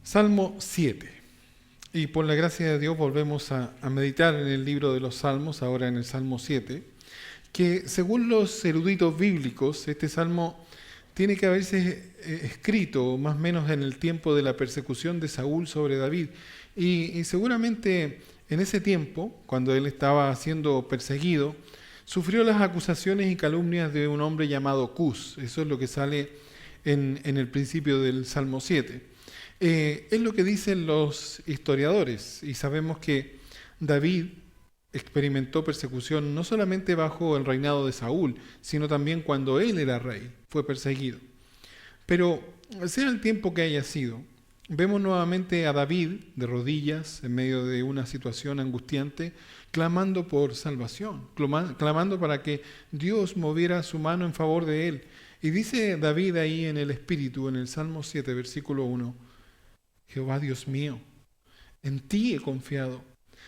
Salmo 7. Y por la gracia de Dios volvemos a meditar en el libro de los Salmos, ahora en el Salmo 7, que según los eruditos bíblicos, este salmo tiene que haberse escrito más o menos en el tiempo de la persecución de Saúl sobre David. Y seguramente en ese tiempo, cuando él estaba siendo perseguido, sufrió las acusaciones y calumnias de un hombre llamado Cus. Eso es lo que sale en el principio del Salmo 7. Es lo que dicen los historiadores, y sabemos que David experimentó persecución no solamente bajo el reinado de Saúl, sino también cuando él era rey, fue perseguido. Pero sea el tiempo que haya sido, vemos nuevamente a David de rodillas en medio de una situación angustiante, clamando por salvación, clamando para que Dios moviera su mano en favor de él. Y dice David ahí en el Espíritu, en el Salmo 7, versículo 1, Jehová Dios mío, en ti he confiado.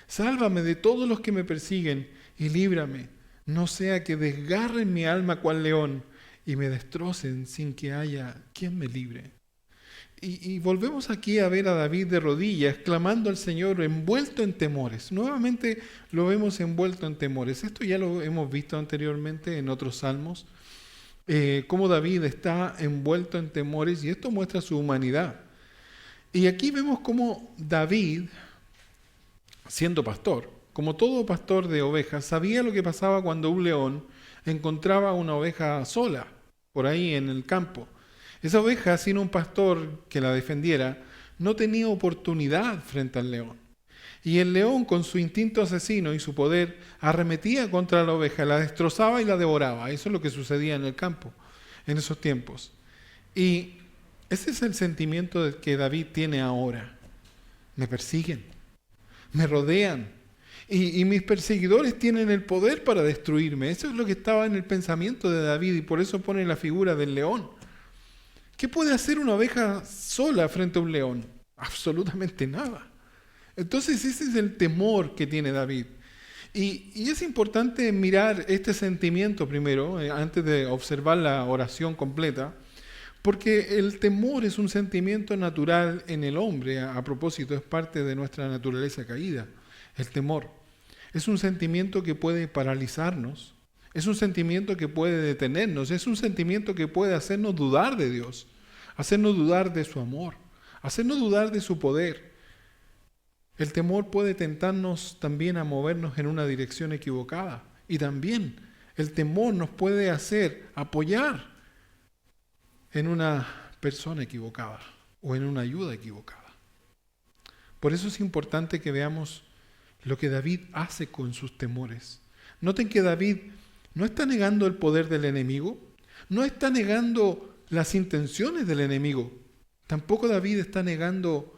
Sálvame de todos los que me persiguen y líbrame, no sea que desgarren mi alma cual león y me destrocen sin que haya quien me libre. Y volvemos aquí a ver a David de rodillas, clamando al Señor, envuelto en temores. Nuevamente lo vemos envuelto en temores. Esto ya lo hemos visto anteriormente en otros salmos, cómo David está envuelto en temores, y esto muestra su humanidad. Y aquí vemos cómo David, siendo pastor, como todo pastor de ovejas, sabía lo que pasaba cuando un león encontraba una oveja sola, por ahí en el campo. Esa oveja, sin un pastor que la defendiera, no tenía oportunidad frente al león. Y el león, con su instinto asesino y su poder, arremetía contra la oveja, la destrozaba y la devoraba. Eso es lo que sucedía en el campo en esos tiempos. Y ese es el sentimiento que David tiene ahora. Me persiguen, me rodean, y mis perseguidores tienen el poder para destruirme. Eso es lo que estaba en el pensamiento de David, y por eso pone la figura del león. ¿Qué puede hacer una oveja sola frente a un león? Absolutamente nada. Entonces ese es el temor que tiene David. Y es importante mirar este sentimiento primero, antes de observar la oración completa, porque el temor es un sentimiento natural en el hombre. A propósito, es parte de nuestra naturaleza caída. El temor es un sentimiento que puede paralizarnos, es un sentimiento que puede detenernos, es un sentimiento que puede hacernos dudar de Dios, hacernos dudar de su amor, hacernos dudar de su poder. El temor puede tentarnos también a movernos en una dirección equivocada, y también el temor nos puede hacer apoyar en una persona equivocada o en una ayuda equivocada. Por eso es importante que veamos lo que David hace con sus temores. Noten que David no está negando el poder del enemigo, no está negando las intenciones del enemigo. Tampoco David está negando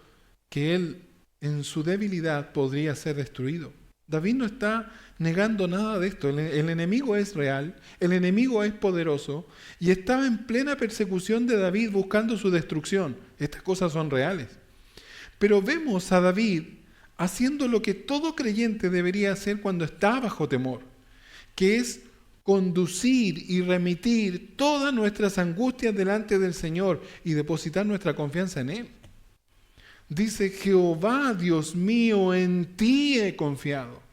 que él en su debilidad podría ser destruido. David no está negando nada de esto. El enemigo es real, el enemigo es poderoso, y estaba en plena persecución de David buscando su destrucción. Estas cosas son reales. Pero vemos a David haciendo lo que todo creyente debería hacer cuando está bajo temor, que es conducir y remitir todas nuestras angustias delante del Señor y depositar nuestra confianza en Él. Dice, Jehová, Dios mío, en ti he confiado.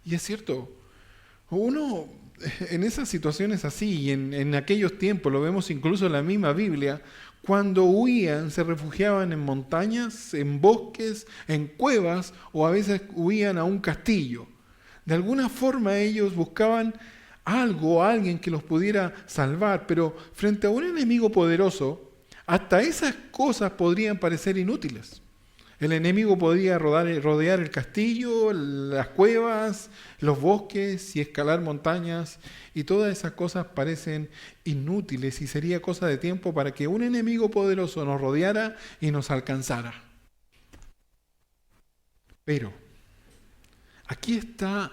Y es cierto, uno en esas situaciones así, y en aquellos tiempos, lo vemos incluso en la misma Biblia, cuando huían, se refugiaban en montañas, en bosques, en cuevas, o a veces huían a un castillo. De alguna forma ellos buscaban algo, alguien que los pudiera salvar, pero frente a un enemigo poderoso, hasta esas cosas podrían parecer inútiles. El enemigo podía rodear el castillo, las cuevas, los bosques y escalar montañas, y todas esas cosas parecen inútiles, y sería cosa de tiempo para que un enemigo poderoso nos rodeara y nos alcanzara. Pero aquí está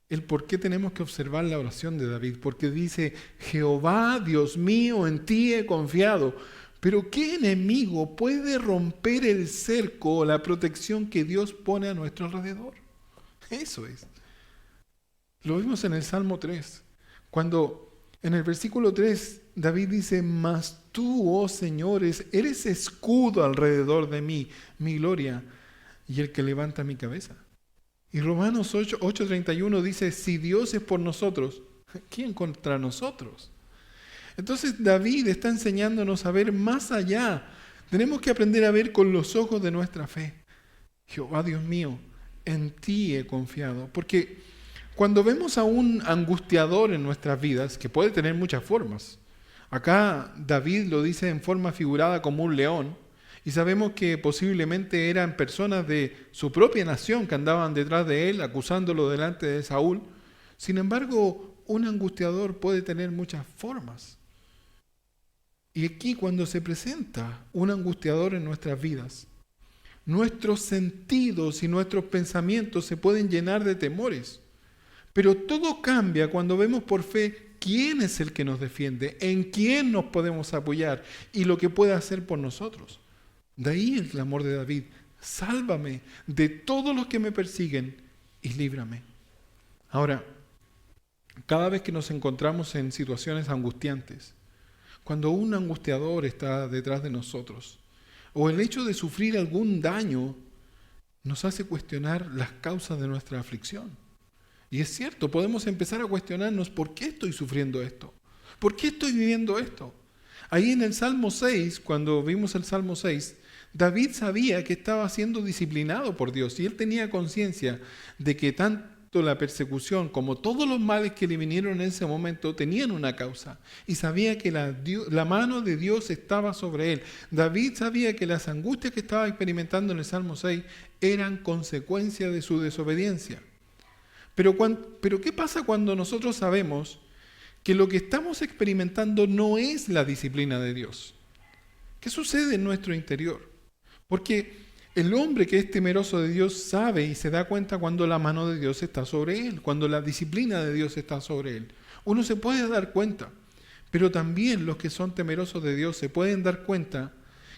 el por qué tenemos que observar la oración de David, porque dice, Jehová, Dios mío, en ti he confiado. Pero ¿qué enemigo puede romper el cerco o la protección que Dios pone a nuestro alrededor? Eso es. Lo vimos en el Salmo 3, cuando En el versículo 3, David dice, mas tú, oh señores, eres escudo alrededor de mí, mi gloria, y el que levanta mi cabeza. Y Romanos 8:31 dice, si Dios es por nosotros, ¿quién contra nosotros? Entonces David está enseñándonos a ver más allá. Tenemos que aprender a ver con los ojos de nuestra fe. Jehová Dios mío, en ti he confiado. Porque cuando vemos a un angustiador en nuestras vidas, que puede tener muchas formas, acá David lo dice en forma figurada como un león, y sabemos que posiblemente eran personas de su propia nación que andaban detrás de él, acusándolo delante de Saúl. Sin embargo, un angustiador puede tener muchas formas. Y aquí cuando se presenta un angustiador en nuestras vidas, nuestros sentidos y nuestros pensamientos se pueden llenar de temores. Pero todo cambia cuando vemos por fe quién es el que nos defiende, en quién nos podemos apoyar y lo que puede hacer por nosotros. De ahí el clamor de David, sálvame de todos los que me persiguen y líbrame. Ahora, cada vez que nos encontramos en situaciones angustiantes, cuando un angustiador está detrás de nosotros, o el hecho de sufrir algún daño, nos hace cuestionar las causas de nuestra aflicción. Y es cierto, podemos empezar a cuestionarnos, ¿por qué estoy sufriendo esto? ¿Por qué estoy viviendo esto? Ahí en el Salmo 6, cuando vimos el Salmo 6, David sabía que estaba siendo disciplinado por Dios y él tenía conciencia de que tanto la persecución como todos los males que le vinieron en ese momento tenían una causa y sabía que la mano de Dios estaba sobre él. David sabía que las angustias que estaba experimentando en el Salmo 6 eran consecuencia de su desobediencia. Pero ¿qué pasa cuando nosotros sabemos que lo que estamos experimentando no es la disciplina de Dios? ¿Qué sucede en nuestro interior? Porque el hombre que es temeroso de Dios sabe y se da cuenta cuando la mano de Dios está sobre él, cuando la disciplina de Dios está sobre él. Uno se puede dar cuenta, pero también los que son temerosos de Dios se pueden dar cuenta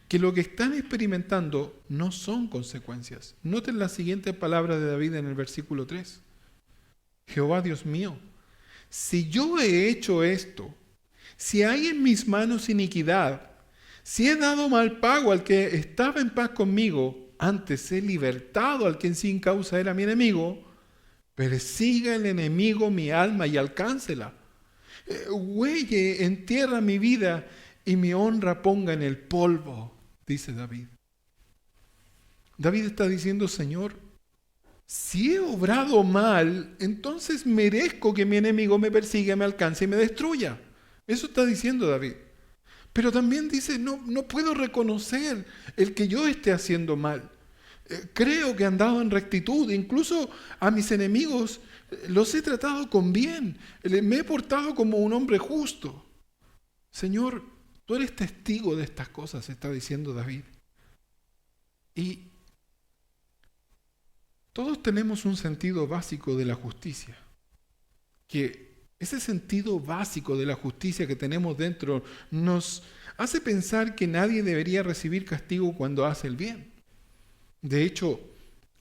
que lo que están experimentando no son consecuencias. Noten las siguientes palabras de David en el versículo 3. Jehová Dios mío, si yo he hecho esto, si hay en mis manos iniquidad, si he dado mal pago al que estaba en paz conmigo, antes he libertado al que sin causa era mi enemigo, persiga el enemigo mi alma y alcáncela. Huelle en tierra mi vida y mi honra ponga en el polvo, dice David. David está diciendo, Señor, si he obrado mal, entonces merezco que mi enemigo me persiga, me alcance y me destruya. Eso está diciendo David. Pero también dice, no puedo reconocer el que yo esté haciendo mal. Creo que he andado en rectitud, incluso a mis enemigos los he tratado con bien, me he portado como un hombre justo. Señor, tú eres testigo de estas cosas, está diciendo David. Y todos tenemos un sentido básico de la justicia, que ese sentido básico de la justicia que tenemos dentro nos hace pensar que nadie debería recibir castigo cuando hace el bien. De hecho,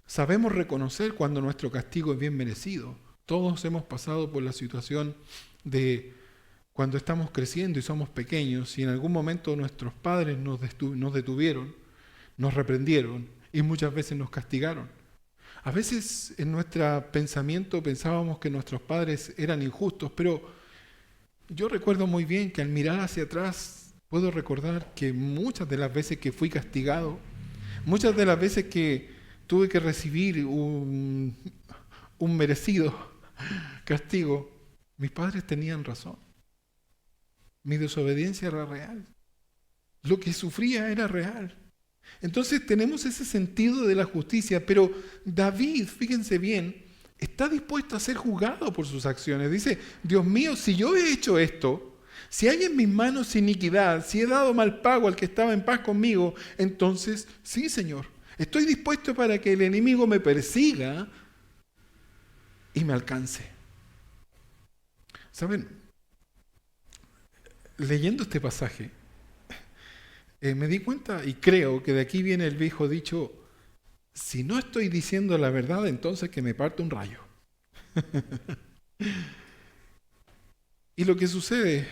sabemos reconocer cuando nuestro castigo es bien merecido. Todos hemos pasado por la situación de cuando estamos creciendo y somos pequeños y en algún momento nuestros padres nos detuvieron, nos reprendieron y muchas veces nos castigaron. A veces en nuestro pensamiento pensábamos que nuestros padres eran injustos, pero yo recuerdo muy bien que al mirar hacia atrás puedo recordar que muchas de las veces que fui castigado, muchas de las veces que tuve que recibir un merecido castigo, mis padres tenían razón. Mi desobediencia era real. Lo que sufría era real. Entonces tenemos ese sentido de la justicia, pero David, fíjense bien, está dispuesto a ser juzgado por sus acciones. Dice, Dios mío, si yo he hecho esto, si hay en mis manos iniquidad, si he dado mal pago al que estaba en paz conmigo, entonces, sí, Señor, estoy dispuesto para que el enemigo me persiga y me alcance. ¿Saben? Leyendo este pasaje, me di cuenta y creo que de aquí viene el viejo dicho, si no estoy diciendo la verdad, entonces que me parte un rayo. Y lo que sucede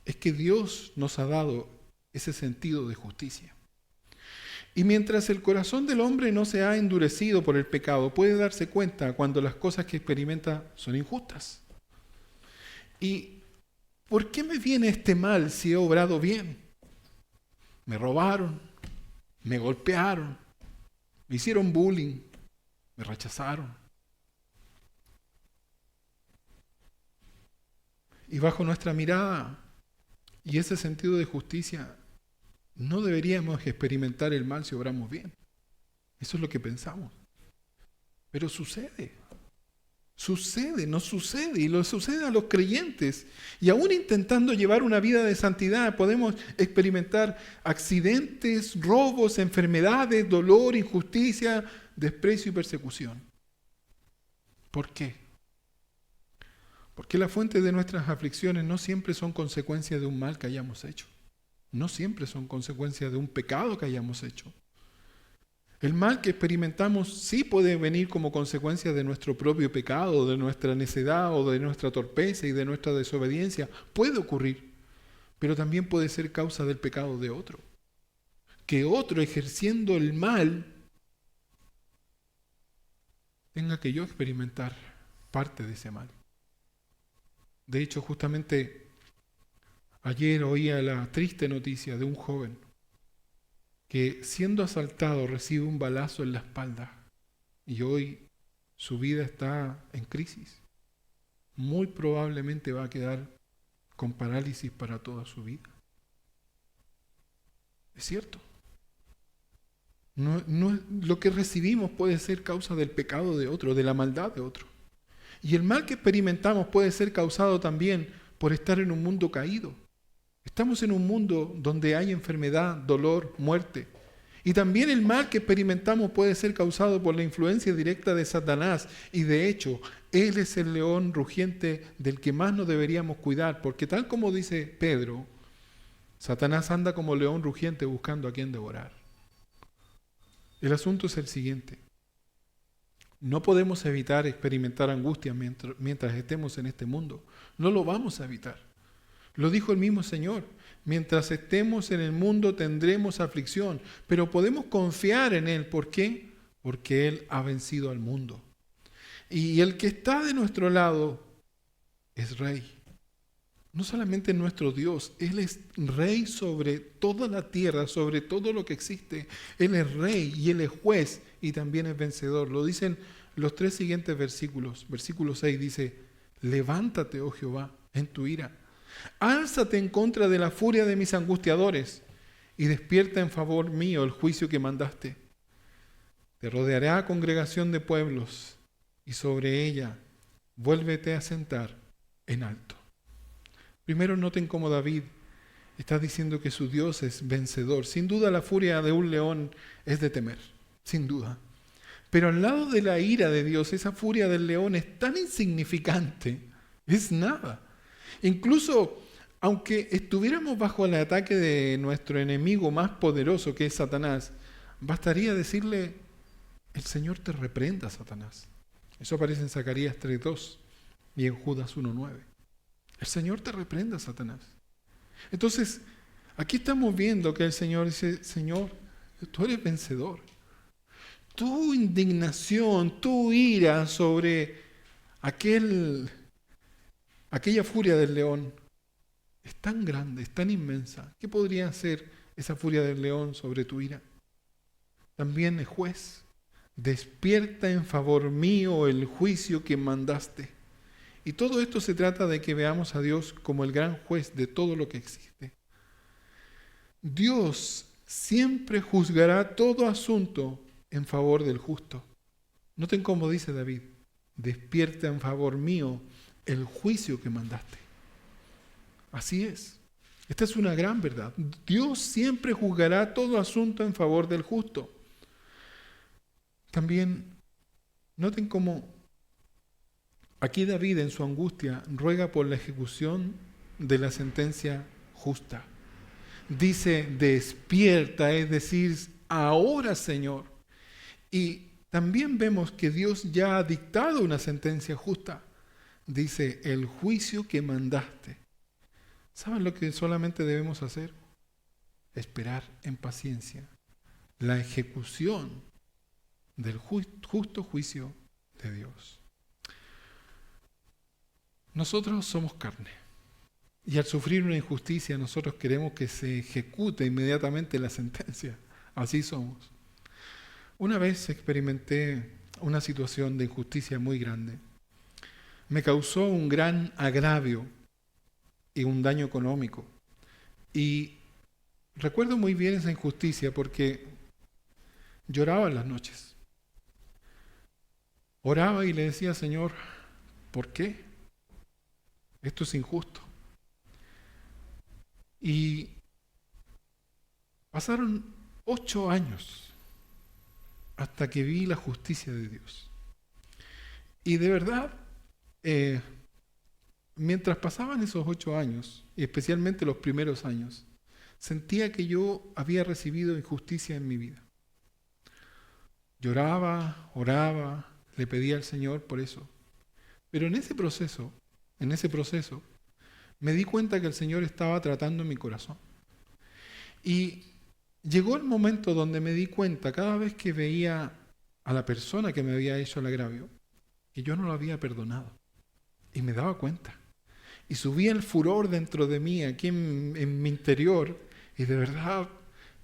es que Dios nos ha dado ese sentido de justicia. Y mientras el corazón del hombre no se ha endurecido por el pecado, puede darse cuenta cuando las cosas que experimenta son injustas. ¿Y por qué me viene este mal si he obrado bien? Me robaron, me golpearon, me hicieron bullying, me rechazaron. Y bajo nuestra mirada y ese sentido de justicia, no deberíamos experimentar el mal si obramos bien. Eso es lo que pensamos. Pero sucede. Nos sucede y lo sucede a los creyentes. Y aún intentando llevar una vida de santidad, podemos experimentar accidentes, robos, enfermedades, dolor, injusticia, desprecio y persecución. ¿Por qué? Porque la fuente de nuestras aflicciones no siempre son consecuencia de un mal que hayamos hecho. No siempre son consecuencia de un pecado que hayamos hecho. El mal que experimentamos sí puede venir como consecuencia de nuestro propio pecado, de nuestra necedad o de nuestra torpeza y de nuestra desobediencia. Puede ocurrir, pero también puede ser causa del pecado de otro. Que otro ejerciendo el mal tenga que yo experimentar parte de ese mal. De hecho, justamente ayer oía la triste noticia de un joven que siendo asaltado recibe un balazo en la espalda y hoy su vida está en crisis. Muy probablemente va a quedar con parálisis para toda su vida. Es cierto. Lo que recibimos puede ser causa del pecado de otro, de la maldad de otro. Y el mal que experimentamos puede ser causado también por estar en un mundo caído. Estamos en un mundo donde hay enfermedad, dolor, muerte. Y también el mal que experimentamos puede ser causado por la influencia directa de Satanás. Y de hecho, él es el león rugiente del que más nos deberíamos cuidar. Porque tal como dice Pedro, Satanás anda como león rugiente buscando a quien devorar. El asunto es el siguiente. No podemos evitar experimentar angustia mientras estemos en este mundo. No lo vamos a evitar. Lo dijo el mismo Señor. Mientras estemos en el mundo tendremos aflicción, pero podemos confiar en Él. ¿Por qué? Porque Él ha vencido al mundo. Y el que está de nuestro lado es Rey. No solamente nuestro Dios, Él es Rey sobre toda la tierra, sobre todo lo que existe. Él es Rey y Él es juez y también es vencedor. Lo dicen los 3 siguientes versículos. Versículo 6 dice, levántate, oh Jehová, en tu ira. Álzate en contra de la furia de mis angustiadores y despierta en favor mío el juicio que mandaste. Te rodeará congregación de pueblos y sobre ella vuélvete a sentar en alto. Primero noten cómo David está diciendo que su Dios es vencedor. Sin duda la furia de un león es de temer, sin duda. Pero al lado de la ira de Dios, esa furia del león es tan insignificante, es nada. Incluso, aunque estuviéramos bajo el ataque de nuestro enemigo más poderoso, que es Satanás, bastaría decirle, el Señor te reprenda, Satanás. Eso aparece en Zacarías 3:2 y en Judas 1:9. El Señor te reprenda, Satanás. Entonces, aquí estamos viendo que el Señor dice, Señor, tú eres vencedor. Tu indignación, tu ira sobre aquella furia del león es tan grande, es tan inmensa. ¿Qué podría ser esa furia del león sobre tu ira? También es juez. Despierta en favor mío el juicio que mandaste. Y todo esto se trata de que veamos a Dios como el gran juez de todo lo que existe. Dios siempre juzgará todo asunto en favor del justo. Noten cómo dice David, despierta en favor mío el juicio que mandaste. Así es. Esta es una gran verdad. Dios siempre juzgará todo asunto en favor del justo. También noten cómo aquí David en su angustia ruega por la ejecución de la sentencia justa. Dice despierta, es decir, ahora Señor. Y también vemos que Dios ya ha dictado una sentencia justa. dice, el juicio que mandaste. ¿Saben lo que solamente debemos hacer? Esperar en paciencia la ejecución del justo juicio de Dios. Nosotros somos carne. Y al sufrir una injusticia, nosotros queremos que se ejecute inmediatamente la sentencia. Así somos. Una vez experimenté una situación de injusticia muy grande. Me causó un gran agravio y un daño económico. Y recuerdo muy bien esa injusticia porque lloraba en las noches. Oraba y le decía, Señor, ¿por qué? Esto es injusto. Y pasaron 8 años hasta que vi la justicia de Dios. Y de verdad, mientras pasaban esos 8 años, y especialmente los primeros años, sentía que yo había recibido injusticia en mi vida. Lloraba, oraba, le pedía al Señor por eso. Pero en ese proceso, me di cuenta que el Señor estaba tratando mi corazón. Y llegó el momento donde me di cuenta, cada vez que veía a la persona que me había hecho el agravio, que yo no lo había perdonado. Y me daba cuenta. Y subía el furor dentro de mí, aquí en mi interior, y de verdad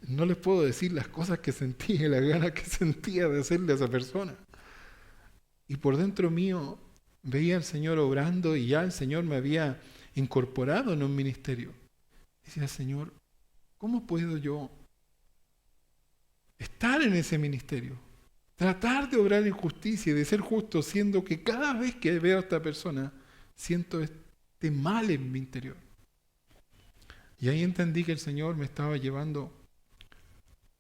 no les puedo decir las cosas que sentía y las ganas que sentía de hacerle a esa persona. Y por dentro mío veía al Señor obrando y ya el Señor me había incorporado en un ministerio. Decía, Señor, ¿cómo puedo yo estar en ese ministerio? Tratar de obrar en justicia y de ser justo, siendo que cada vez que veo a esta persona, siento este mal en mi interior. Y ahí entendí que el Señor me estaba llevando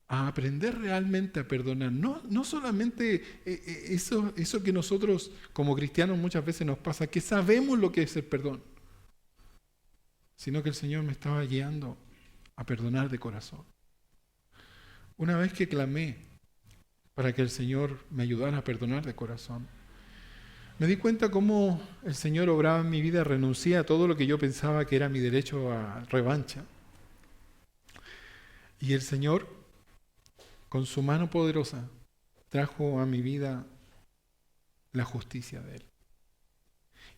a aprender realmente a perdonar. No solamente eso que nosotros como cristianos muchas veces nos pasa, que sabemos lo que es el perdón, sino que el Señor me estaba guiando a perdonar de corazón. Una vez que clamé para que el Señor me ayudara a perdonar de corazón, me di cuenta cómo el Señor obraba en mi vida, renuncié a todo lo que yo pensaba que era mi derecho a revancha. Y el Señor, con su mano poderosa, trajo a mi vida la justicia de Él.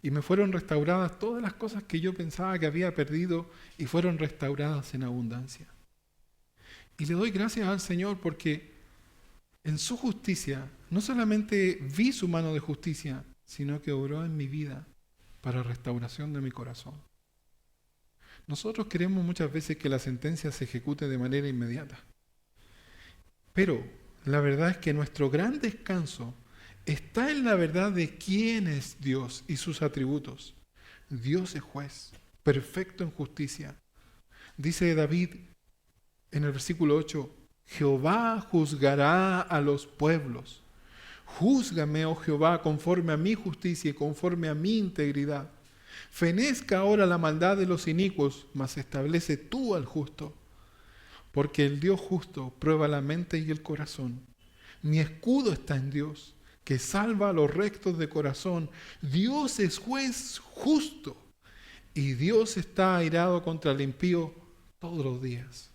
Y me fueron restauradas todas las cosas que yo pensaba que había perdido y fueron restauradas en abundancia. Y le doy gracias al Señor porque en su justicia no solamente vi su mano de justicia, sino que obró en mi vida para restauración de mi corazón. Nosotros queremos muchas veces que la sentencia se ejecute de manera inmediata. Pero la verdad es que nuestro gran descanso está en la verdad de quién es Dios y sus atributos. Dios es juez, perfecto en justicia. Dice David en el versículo 8, Jehová juzgará a los pueblos. Júzgame, oh Jehová, conforme a mi justicia y conforme a mi integridad. Fenezca ahora la maldad de los inicuos, mas establece tú al justo. Porque el Dios justo prueba la mente y el corazón. Mi escudo está en Dios, que salva a los rectos de corazón. Dios es juez justo, y Dios está airado contra el impío todos los días.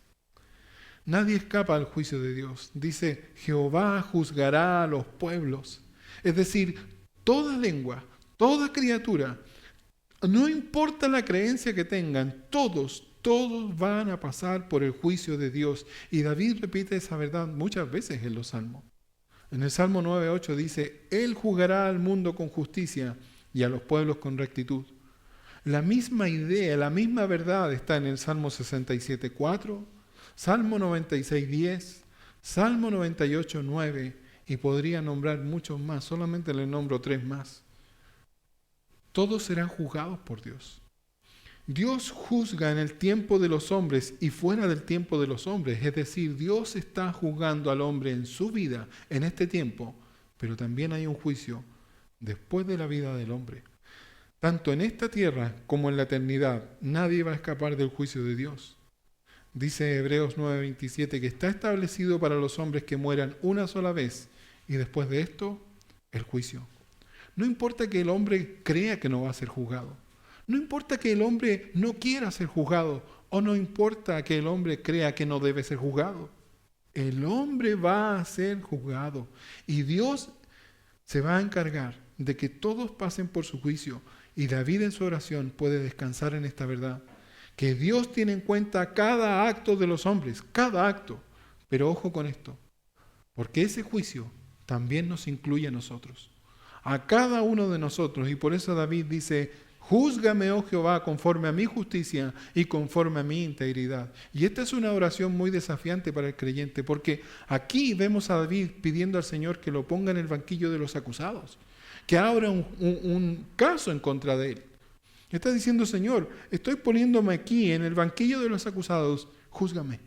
Nadie escapa al juicio de Dios. Dice, Jehová juzgará a los pueblos. Es decir, toda lengua, toda criatura, no importa la creencia que tengan, todos van a pasar por el juicio de Dios. Y David repite esa verdad muchas veces en los salmos. En el Salmo 9:8 dice, Él juzgará al mundo con justicia y a los pueblos con rectitud. La misma idea, la misma verdad está en el Salmo 67:4, Salmo 96:10, Salmo 98:9 y podría nombrar muchos más, solamente le nombro 3 más. Todos serán juzgados por Dios. Dios juzga en el tiempo de los hombres y fuera del tiempo de los hombres. Es decir, Dios está juzgando al hombre en su vida, en este tiempo, pero también hay un juicio después de la vida del hombre. Tanto en esta tierra como en la eternidad, nadie va a escapar del juicio de Dios. Dice Hebreos 9:27 que está establecido para los hombres que mueran una sola vez y después de esto, el juicio. No importa que el hombre crea que no va a ser juzgado. No importa que el hombre no quiera ser juzgado. O no importa que el hombre crea que no debe ser juzgado. El hombre va a ser juzgado. Y Dios se va a encargar de que todos pasen por su juicio. Y David en su oración puede descansar en esta verdad. Que Dios tiene en cuenta cada acto de los hombres. Cada acto. Pero ojo con esto. Porque ese juicio también nos incluye a nosotros. A cada uno de nosotros. Y por eso David dice, júzgame, oh Jehová, conforme a mi justicia y conforme a mi integridad. Y esta es una oración muy desafiante para el creyente, porque aquí vemos a David pidiendo al Señor que lo ponga en el banquillo de los acusados, que abra un caso en contra de él. Está diciendo, Señor, estoy poniéndome aquí en el banquillo de los acusados, júzgame.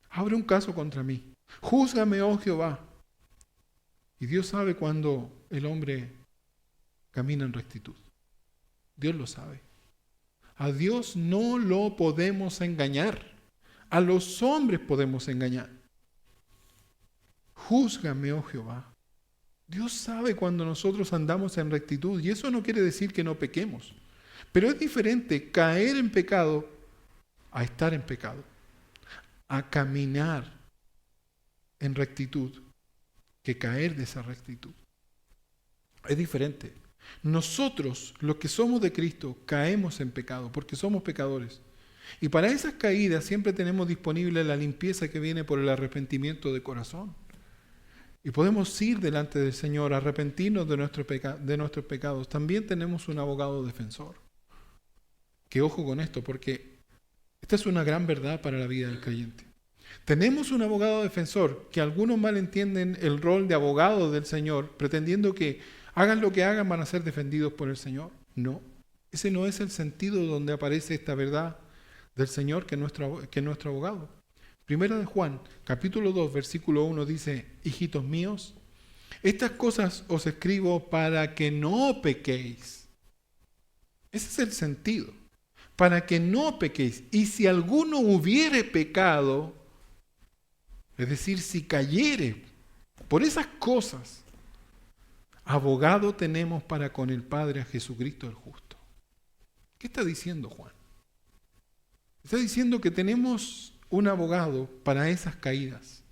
Abre un caso contra mí. Júzgame, oh Jehová. Y Dios sabe cuando el hombre camina en rectitud. Dios lo sabe. A Dios no lo podemos engañar. A los hombres podemos engañar. Júzgame, oh Jehová. Dios sabe cuando nosotros andamos en rectitud, y eso no quiere decir que no pequemos. Pero es diferente caer en pecado a estar en pecado, a caminar en rectitud, que caer de esa rectitud. Es diferente. Nosotros, los que somos de Cristo, caemos en pecado porque somos pecadores. Y para esas caídas siempre tenemos disponible la limpieza que viene por el arrepentimiento de corazón. Y podemos ir delante del Señor, arrepentirnos de nuestros pecados. También tenemos un abogado defensor. Que ojo con esto, porque esta es una gran verdad para la vida del creyente. Tenemos un abogado defensor, que algunos malentienden el rol de abogado del Señor, pretendiendo que hagan lo que hagan, van a ser defendidos por el Señor. No, ese no es el sentido donde aparece esta verdad del Señor que es nuestro abogado. Primera de Juan, capítulo 2, versículo 1 dice, hijitos míos, estas cosas os escribo para que no pequéis. Ese es el sentido, para que no pequéis. Y si alguno hubiere pecado, es decir, si cayere por esas cosas, abogado tenemos para con el Padre a Jesucristo el justo. ¿Qué está diciendo Juan? Está diciendo que tenemos un abogado para esas caídas,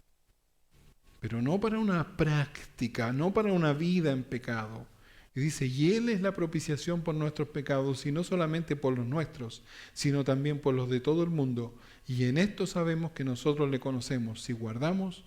pero no para una práctica, no para una vida en pecado. Y dice, y Él es la propiciación por nuestros pecados, y no solamente por los nuestros, sino también por los de todo el mundo. Y en esto sabemos que nosotros le conocemos, si guardamos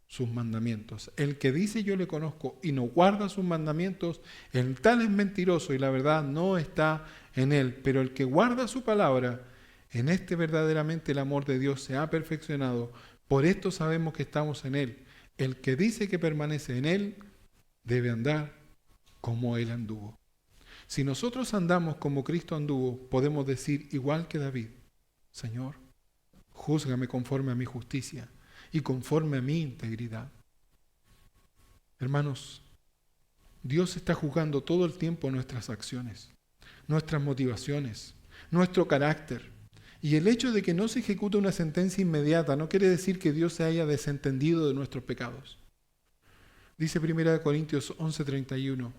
sus mandamientos. El que dice yo le conozco y no guarda sus mandamientos, el tal es mentiroso y la verdad no está en él. Pero el que guarda su palabra, en este verdaderamente el amor de Dios se ha perfeccionado. Por esto sabemos que estamos en él. El que dice que permanece en él, debe andar como él anduvo. Si nosotros andamos como Cristo anduvo, podemos decir igual que David, Señor, júzgame conforme a mi justicia y conforme a mi integridad. Hermanos, Dios está juzgando todo el tiempo nuestras acciones, nuestras motivaciones, nuestro carácter. Y el hecho de que no se ejecute una sentencia inmediata no quiere decir que Dios se haya desentendido de nuestros pecados. Dice 1 Corintios 11:31,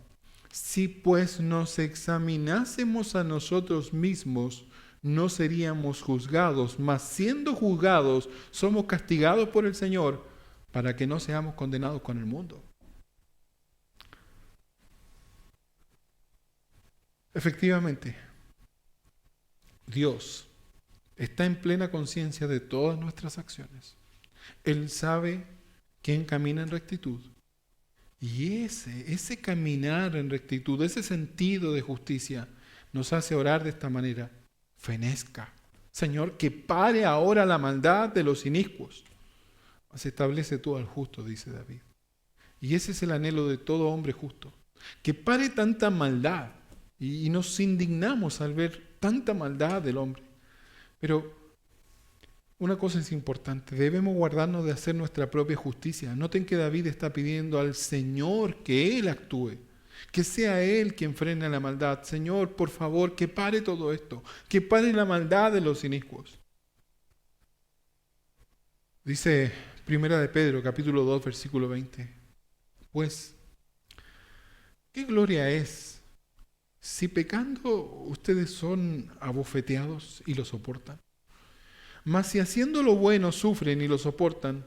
si pues nos examinásemos a nosotros mismos, no seríamos juzgados, mas siendo juzgados, somos castigados por el Señor para que no seamos condenados con el mundo. Efectivamente, Dios está en plena conciencia de todas nuestras acciones. Él sabe quién camina en rectitud. Y ese caminar en rectitud, ese sentido de justicia, nos hace orar de esta manera. Fenezca, Señor, que pare ahora la maldad de los inicuos. Se establece tú al justo, dice David. Y ese es el anhelo de todo hombre justo. Que pare tanta maldad. Y nos indignamos al ver tanta maldad del hombre. Pero una cosa es importante, debemos guardarnos de hacer nuestra propia justicia. Noten que David está pidiendo al Señor que Él actúe, que sea Él quien frene la maldad. Señor, por favor, que pare todo esto, que pare la maldad de los inicuos. Dice 1 de Pedro, capítulo 2, versículo 20. Pues, ¿Qué gloria es si pecando ustedes son abofeteados y lo soportan? Mas si haciendo lo bueno sufren y lo soportan,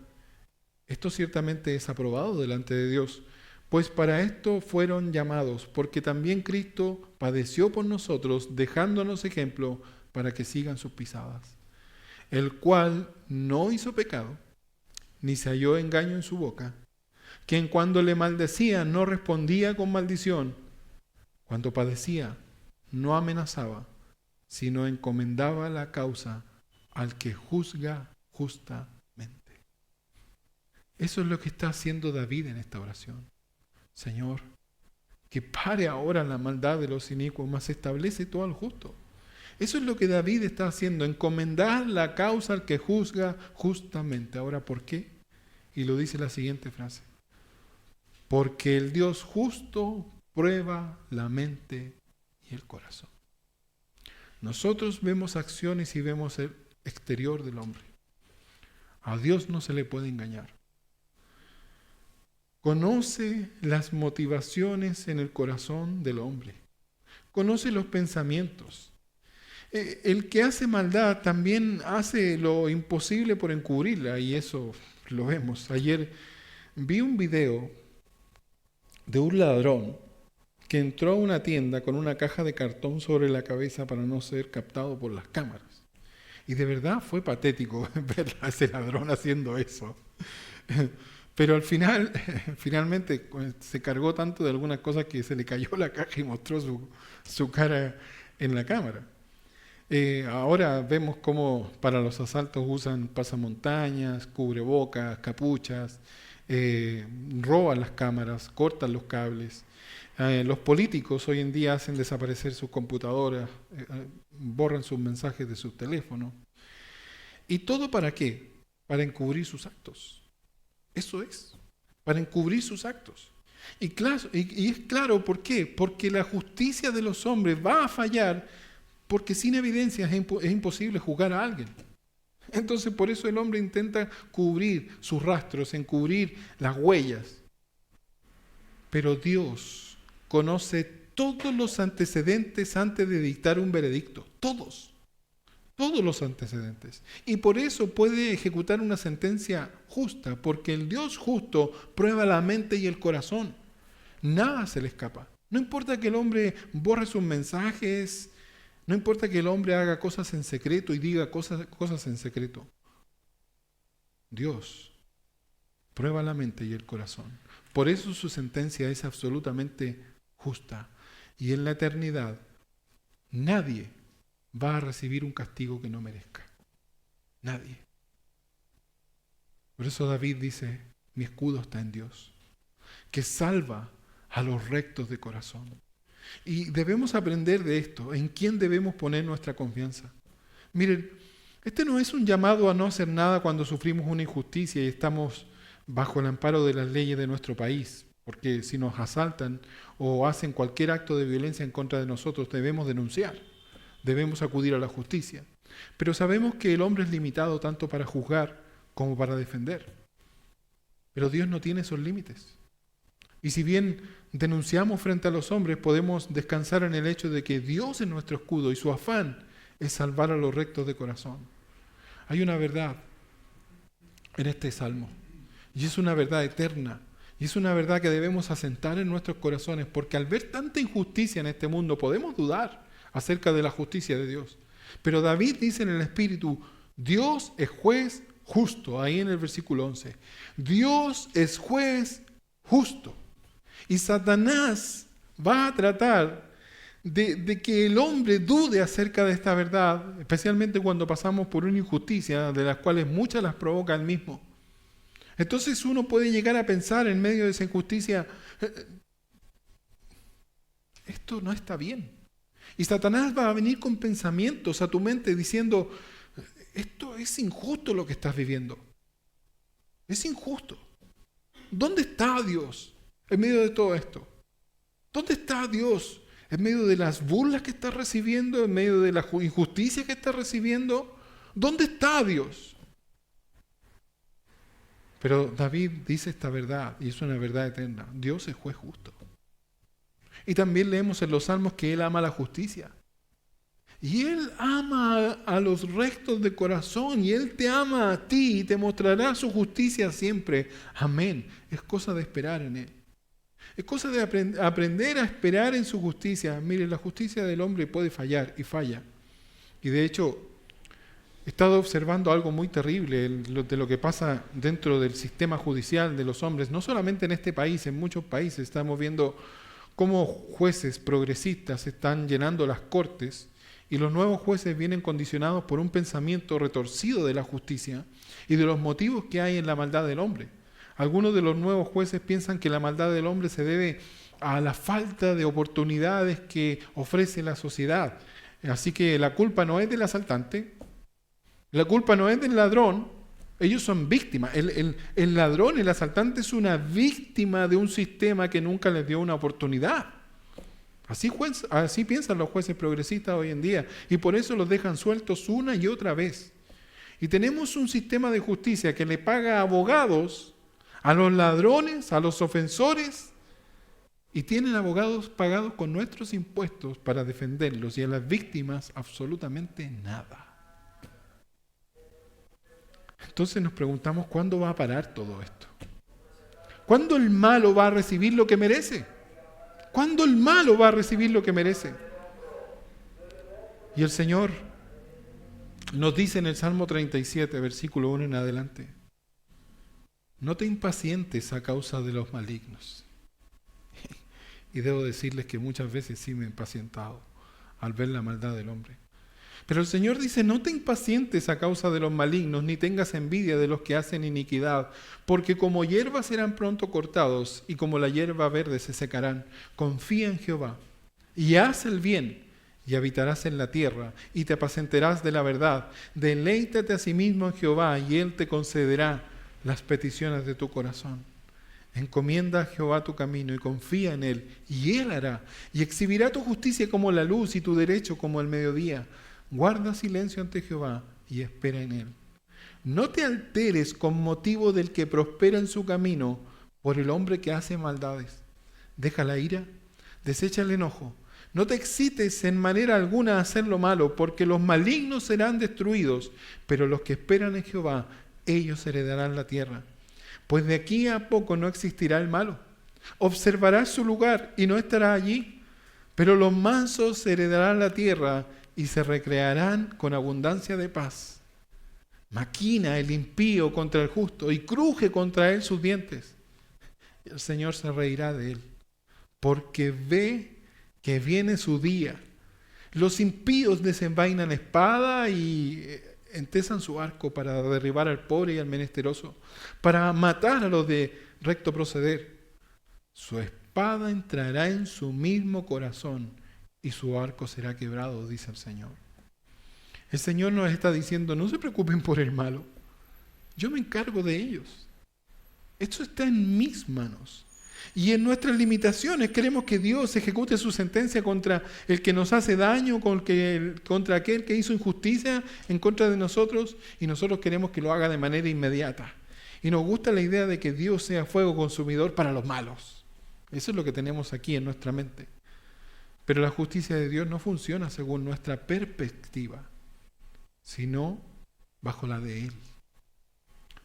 esto ciertamente es aprobado delante de Dios, pues para esto fueron llamados, porque también Cristo padeció por nosotros, dejándonos ejemplo para que sigan sus pisadas, el cual no hizo pecado, ni se halló engaño en su boca, quien cuando le maldecía no respondía con maldición, cuando padecía no amenazaba, sino encomendaba la causa al que juzga justamente. Eso es lo que está haciendo David en esta oración. Señor, que pare ahora la maldad de los inicuos, mas establece todo al justo. Eso es lo que David está haciendo, encomendar la causa al que juzga justamente. Ahora, ¿por qué? Y lo dice la siguiente frase. Porque el Dios justo prueba la mente y el corazón. Nosotros vemos acciones y vemos el exterior del hombre. A Dios no se le puede engañar. Conoce las motivaciones en el corazón del hombre. Conoce los pensamientos. El que hace maldad también hace lo imposible por encubrirla, y eso lo vemos. Ayer vi un video de un ladrón que entró a una tienda con una caja de cartón sobre la cabeza para no ser captado por las cámaras. Y de verdad fue patético ver a ese ladrón haciendo eso. Pero al final, finalmente se cargó tanto de algunas cosas que se le cayó la caja y mostró su cara en la cámara. Ahora vemos cómo para los asaltos usan pasamontañas, cubrebocas, capuchas, roban las cámaras, cortan los cables. Los políticos hoy en día hacen desaparecer sus computadoras, borran sus mensajes de sus teléfonos. ¿Y todo para qué? Para encubrir sus actos. Eso es, para encubrir sus actos. Y es claro, ¿por qué? Porque la justicia de los hombres va a fallar, porque sin evidencia es imposible juzgar a alguien. Entonces por eso el hombre intenta cubrir sus rastros, encubrir las huellas. Pero Dios conoce todos los antecedentes antes de dictar un veredicto. Todos los antecedentes. Y por eso puede ejecutar una sentencia justa, porque el Dios justo prueba la mente y el corazón. Nada se le escapa. No importa que el hombre borre sus mensajes, no importa que el hombre haga cosas en secreto y diga cosas en secreto. Dios prueba la mente y el corazón. Por eso su sentencia es absolutamente justa. Y en la eternidad, nadie va a recibir un castigo que no merezca. Nadie. Por eso David dice, mi escudo está en Dios, que salva a los rectos de corazón. Y debemos aprender de esto, en quién debemos poner nuestra confianza. Miren, este no es un llamado a no hacer nada cuando sufrimos una injusticia y estamos bajo el amparo de las leyes de nuestro país, porque si nos asaltan o hacen cualquier acto de violencia en contra de nosotros, debemos denunciar. Debemos acudir a la justicia. Pero sabemos que el hombre es limitado tanto para juzgar como para defender. Pero Dios no tiene esos límites. Y si bien denunciamos frente a los hombres, podemos descansar en el hecho de que Dios es nuestro escudo y su afán es salvar a los rectos de corazón. Hay una verdad en este salmo, y es una verdad eterna, y es una verdad que debemos asentar en nuestros corazones, porque al ver tanta injusticia en este mundo podemos dudar acerca de la justicia de Dios. Pero David dice en el Espíritu, Dios es juez justo, ahí en el versículo 11. Dios es juez justo. Y Satanás va a tratar de que el hombre dude acerca de esta verdad, especialmente cuando pasamos por una injusticia, de las cuales muchas las provoca él mismo. Entonces uno puede llegar a pensar en medio de esa injusticia, esto no está bien. Y Satanás va a venir con pensamientos a tu mente diciendo, esto es injusto lo que estás viviendo. Es injusto. ¿Dónde está Dios en medio de todo esto? ¿Dónde está Dios en medio de las burlas que estás recibiendo, en medio de la injusticia que estás recibiendo? ¿Dónde está Dios? Pero David dice esta verdad, y es una verdad eterna. Dios es juez justo. Y también leemos en los Salmos que Él ama la justicia. Y Él ama a los rectos de corazón, y Él te ama a ti y te mostrará su justicia siempre. Amén. Es cosa de esperar en Él. Es cosa de aprender a esperar en su justicia. Mire, la justicia del hombre puede fallar y falla. Y de hecho, he estado observando algo muy terrible de lo que pasa dentro del sistema judicial de los hombres. No solamente en este país, en muchos países estamos viendo cómo jueces progresistas están llenando las cortes. Y los nuevos jueces vienen condicionados por un pensamiento retorcido de la justicia y de los motivos que hay en la maldad del hombre. Algunos de los nuevos jueces piensan que la maldad del hombre se debe a la falta de oportunidades que ofrece la sociedad. Así que la culpa no es del asaltante, la culpa no es del ladrón, ellos son víctimas. El ladrón, el asaltante es una víctima de un sistema que nunca les dio una oportunidad. Así piensan los jueces progresistas hoy en día, y por eso los dejan sueltos una y otra vez. Y tenemos un sistema de justicia que le paga abogados a los ladrones, a los ofensores, y tienen abogados pagados con nuestros impuestos para defenderlos, y a las víctimas absolutamente nada. Entonces nos preguntamos, ¿cuándo va a parar todo esto? ¿Cuándo el malo va a recibir lo que merece? ¿Cuándo el malo va a recibir lo que merece? Y el Señor nos dice en el Salmo 37, versículo 1 en adelante: no te impacientes a causa de los malignos. Y debo decirles que muchas veces sí me he impacientado al ver la maldad del hombre. Pero el Señor dice, no te impacientes a causa de los malignos, ni tengas envidia de los que hacen iniquidad, porque como hierba serán pronto cortados, y como la hierba verde se secarán. Confía en Jehová, y haz el bien, y habitarás en la tierra, y te apacentarás de la verdad. Deleítate a sí mismo en Jehová, y Él te concederá las peticiones de tu corazón. Encomienda a Jehová tu camino, y confía en Él, y Él hará, y exhibirá tu justicia como la luz, y tu derecho como el mediodía. Guarda silencio ante Jehová y espera en Él. No te alteres con motivo del que prospera en su camino, por el hombre que hace maldades. Deja la ira, desecha el enojo. No te excites en manera alguna a hacer lo malo, porque los malignos serán destruidos, pero los que esperan en Jehová, ellos heredarán la tierra. Pues de aquí a poco no existirá el malo. Observarás su lugar y no estará allí, pero los mansos heredarán la tierra y se recrearán con abundancia de paz. Maquina el impío contra el justo y cruje contra él sus dientes. Y el Señor se reirá de él, porque ve que viene su día. Los impíos desenvainan espada y entesan su arco para derribar al pobre y al menesteroso, para matar a los de recto proceder. Su espada entrará en su mismo corazón, y su arco será quebrado, dice el Señor. El Señor nos está diciendo, no se preocupen por el malo. Yo me encargo de ellos. Esto está en mis manos. Y en nuestras limitaciones queremos que Dios ejecute su sentencia contra el que nos hace daño, contra aquel que hizo injusticia en contra de nosotros, y nosotros queremos que lo haga de manera inmediata. Y nos gusta la idea de que Dios sea fuego consumidor para los malos. Eso es lo que tenemos aquí en nuestra mente. Pero la justicia de Dios no funciona según nuestra perspectiva, sino bajo la de Él,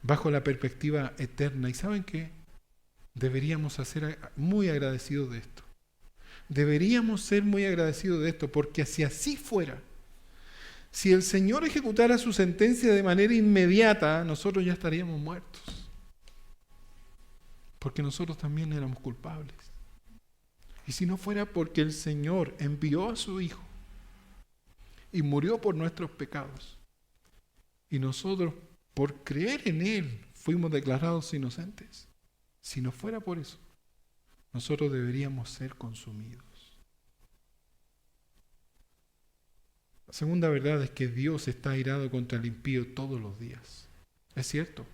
bajo la perspectiva eterna. ¿Y saben qué? Deberíamos ser muy agradecidos de esto. Deberíamos ser muy agradecidos de esto, porque si así fuera, si el Señor ejecutara su sentencia de manera inmediata, nosotros ya estaríamos muertos, porque nosotros también éramos culpables. Y si no fuera porque el Señor envió a su Hijo y murió por nuestros pecados, y nosotros, por creer en Él, fuimos declarados inocentes, si no fuera por eso, nosotros deberíamos ser consumidos. La segunda verdad es que Dios está airado contra el impío todos los días. Es cierto.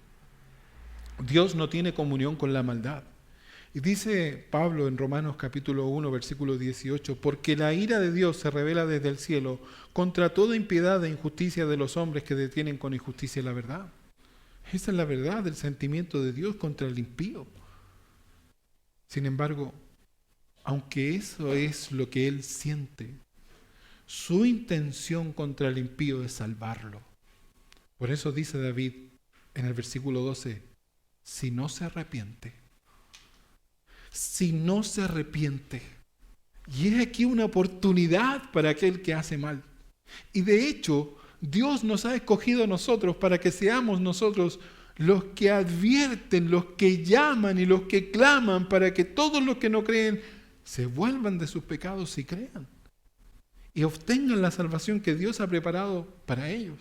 Dios no tiene comunión con la maldad. Y dice Pablo en Romanos capítulo 1, versículo 18, porque la ira de Dios se revela desde el cielo contra toda impiedad e injusticia de los hombres que detienen con injusticia la verdad. Esa es la verdad del sentimiento de Dios contra el impío. Sin embargo, aunque eso es lo que él siente, su intención contra el impío es salvarlo. Por eso dice David en el versículo 12, si no se arrepiente, si no se arrepiente. Y es aquí una oportunidad para aquel que hace mal. Y de hecho, Dios nos ha escogido a nosotros para que seamos nosotros los que advierten, los que llaman y los que claman para que todos los que no creen se vuelvan de sus pecados y crean. Y obtengan la salvación que Dios ha preparado para ellos.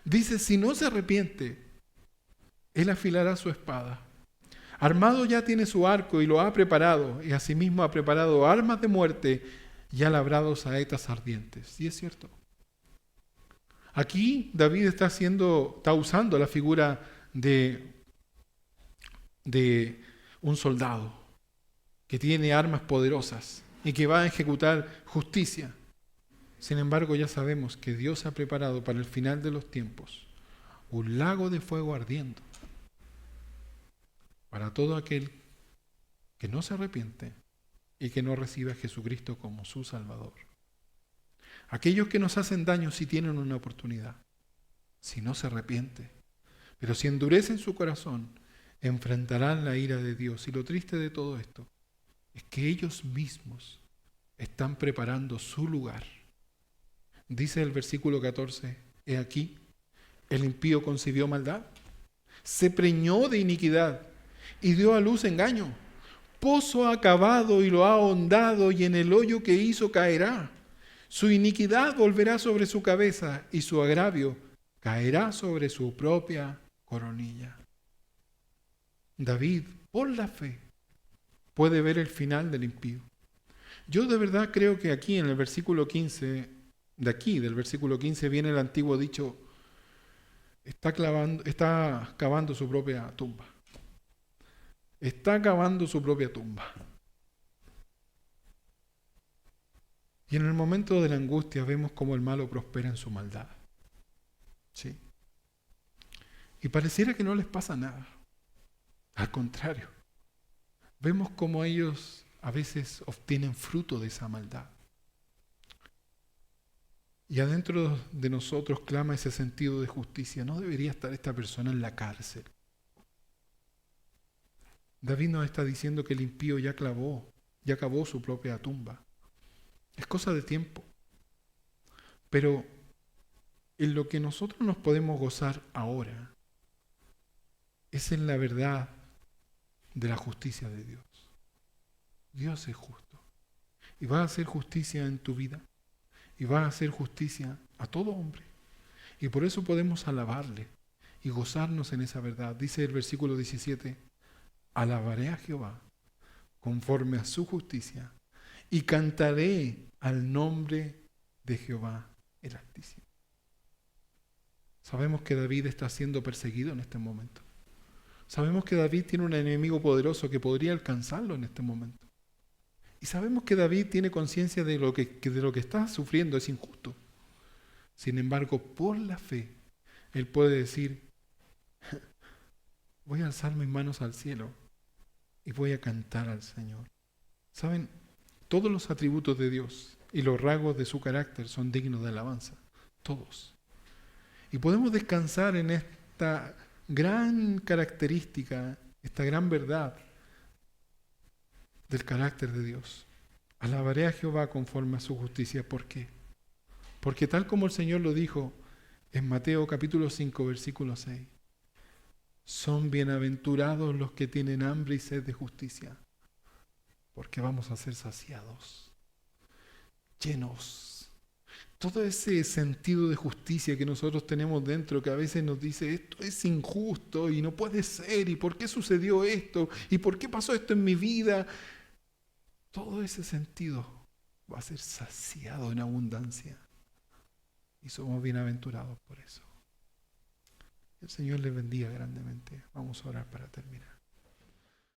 Dice, si no se arrepiente, Él afilará su espada. Armado ya tiene su arco y lo ha preparado, y asimismo ha preparado armas de muerte y ha labrado saetas ardientes. Y es cierto. Aquí David está usando la figura de un soldado que tiene armas poderosas y que va a ejecutar justicia. Sin embargo, ya sabemos que Dios ha preparado para el final de los tiempos un lago de fuego ardiendo para todo aquel que no se arrepiente y que no recibe a Jesucristo como su Salvador. Aquellos que nos hacen daño sí tienen una oportunidad, si no se arrepiente. Pero si endurecen su corazón, enfrentarán la ira de Dios. Y lo triste de todo esto es que ellos mismos están preparando su lugar. Dice el versículo 14, he aquí, el impío concibió maldad, se preñó de iniquidad y dio a luz engaño. Pozo ha cavado y lo ha ahondado, y en el hoyo que hizo caerá. Su iniquidad volverá sobre su cabeza y su agravio caerá sobre su propia coronilla. David, por la fe, puede ver el final del impío. Yo de verdad creo que aquí en el versículo 15, del versículo 15 viene el antiguo dicho, está cavando su propia tumba. Está cavando su propia tumba. Y en el momento de la angustia vemos cómo el malo prospera en su maldad. ¿Sí? Y pareciera que no les pasa nada. Al contrario, vemos cómo ellos a veces obtienen fruto de esa maldad. Y adentro de nosotros clama ese sentido de justicia. ¿No debería estar esta persona en la cárcel? David nos está diciendo que el impío ya cavó su propia tumba. Es cosa de tiempo. Pero en lo que nosotros nos podemos gozar ahora es en la verdad de la justicia de Dios. Dios es justo. Y va a hacer justicia en tu vida. Y va a hacer justicia a todo hombre. Y por eso podemos alabarle y gozarnos en esa verdad. Dice el versículo 17, alabaré a Jehová conforme a su justicia y cantaré al nombre de Jehová el Altísimo. Sabemos que David está siendo perseguido en este momento. Sabemos que David tiene un enemigo poderoso que podría alcanzarlo en este momento. Y sabemos que David tiene conciencia de lo que está sufriendo es injusto. Sin embargo, por la fe, él puede decir, voy a alzar mis manos al cielo y voy a cantar al Señor. ¿Saben? Todos los atributos de Dios y los rasgos de su carácter son dignos de alabanza. Todos. Y podemos descansar en esta gran característica, esta gran verdad del carácter de Dios. Alabaré a Jehová conforme a su justicia. ¿Por qué? Porque tal como el Señor lo dijo en Mateo capítulo 5, versículo 6, son bienaventurados los que tienen hambre y sed de justicia, porque vamos a ser saciados, llenos. Todo ese sentido de justicia que nosotros tenemos dentro, que a veces nos dice, esto es injusto y no puede ser, y por qué sucedió esto, y por qué pasó esto en mi vida, todo ese sentido va a ser saciado en abundancia. Y somos bienaventurados por eso. El Señor les bendiga grandemente. Vamos a orar para terminar.